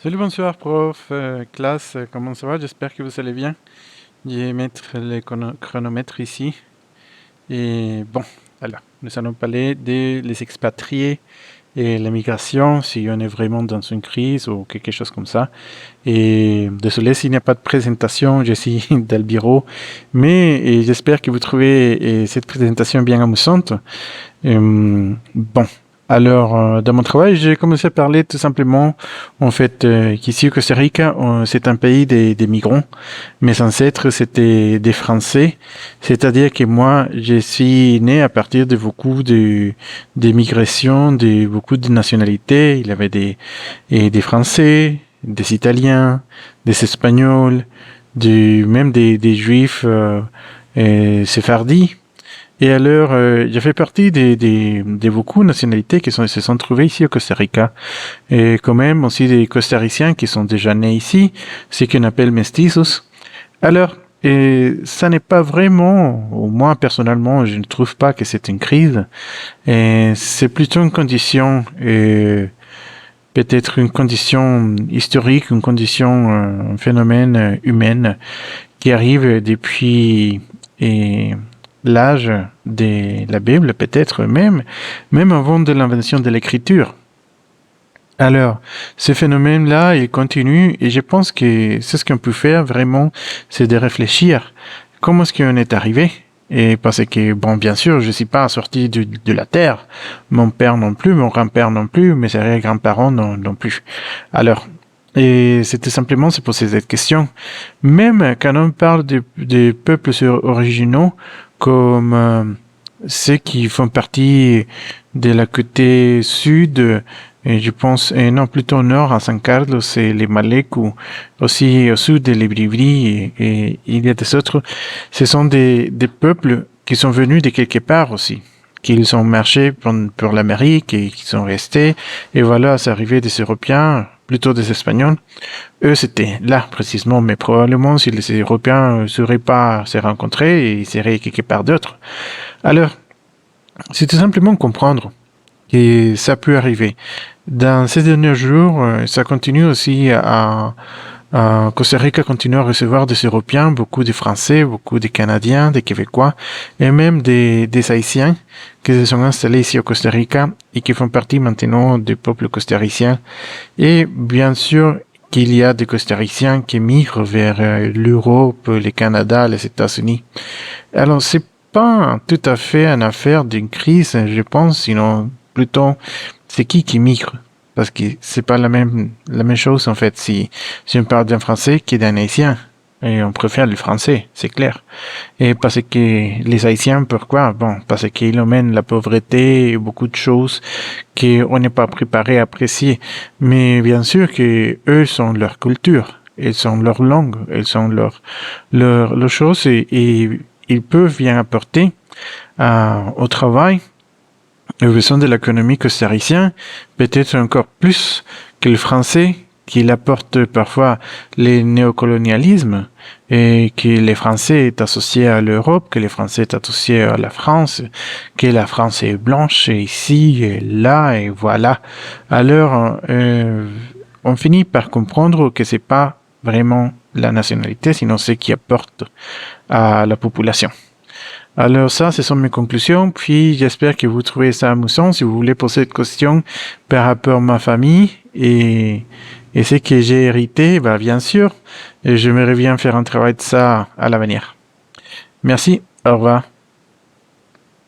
Salut, bonsoir, prof, classe, comment ça va? J'espère que vous allez bien. Je vais mettre le chronomètre ici. Et bon, alors, nous allons parler des expatriés et la migration, si on est vraiment dans une crise ou quelque chose comme ça. Et désolé s'il n'y a pas de présentation, je suis dans le bureau, mais j'espère que vous trouvez cette présentation bien amusante. Bon, alors dans mon travail, j'ai commencé à parler tout simplement en fait qu'ici au Costa Rica, c'est un pays des migrants. Mes ancêtres, c'était des Français, c'est-à-dire que moi, je suis né à partir de beaucoup des migrations, de beaucoup de nationalités. Il y avait des Français, des Italiens, des Espagnols, même des Juifs séfardis. Et alors, j'ai fait partie des beaucoup de nationalités se sont trouvées ici au Costa Rica. Et quand même aussi des Costariciens qui sont déjà nés ici, ce qu'on appelle mestizos. Alors, ça n'est pas vraiment, au moins personnellement, je ne trouve pas que c'est une crise. Et c'est plutôt une condition, peut-être une condition historique, une condition, un phénomène humain qui arrive depuis et l'âge de la Bible, peut-être même avant de l'invention de l'écriture. Alors, ce phénomène-là, il continue et je pense que c'est ce qu'on peut faire vraiment, c'est de réfléchir comment est-ce qu'on est arrivé. Et parce que, bon, bien sûr, je ne suis pas sorti de la terre, mon père non plus, mon grand-père non plus, mes arrière-grands-parents non plus. Alors, et c'était simplement se poser cette question. Même quand on parle des peuples originaux, comme ceux qui font partie de la côté sud, et je pense, et non, plutôt au nord, à San Carlos, c'est les Malek, ou aussi au sud, les Bribri, et il y a des autres. Ce sont des peuples qui sont venus de quelque part aussi, qu'ils ont marché pour l'Amérique et qui sont restés. Et voilà, c'est arrivé des Européens, plutôt des Espagnols. Eux, c'était là, précisément, mais probablement si les Européens ne seraient pas se rencontrés, ils seraient quelque part d'autre. Alors, c'est tout simplement comprendre que ça peut arriver. Dans ces derniers jours, ça continue aussi Costa Rica continue à recevoir des Européens, beaucoup de Français, beaucoup de Canadiens, des Québécois et même des Haïtiens qui se sont installés ici au Costa Rica et qui font partie maintenant du peuple costaricien. Et bien sûr qu'il y a des Costariciens qui migrent vers l'Europe, le Canada, les États-Unis. Alors c'est pas tout à fait une affaire d'une crise, je pense, sinon plutôt c'est qui migre. Parce que c'est pas la même chose, en fait, si on parle d'un Français qui d'un Haïtien. Et on préfère le français, c'est clair. Et parce que les Haïtiens, pourquoi? Bon, parce qu'ils emmènent la pauvreté et beaucoup de choses qu'on n'est pas préparé à apprécier. Mais bien sûr que eux sont leur culture, ils sont leur langue, ils sont leurs choses et ils peuvent bien apporter au travail au sein de l'économie costaricienne, peut-être encore plus que le français, qui apporte parfois le néocolonialisme, et que le français est associé à l'Europe, que le français est associé à la France, que la France est blanche, et ici, et là, et voilà. Alors, on finit par comprendre que c'est pas vraiment la nationalité, sinon ce qui apporte à la population. Alors ça, ce sont mes conclusions, puis j'espère que vous trouvez ça amusant. Si vous voulez poser des questions par rapport à ma famille et ce que j'ai hérité, bah bien sûr, et j'aimerais bien faire un travail de ça à l'avenir. Merci, au revoir.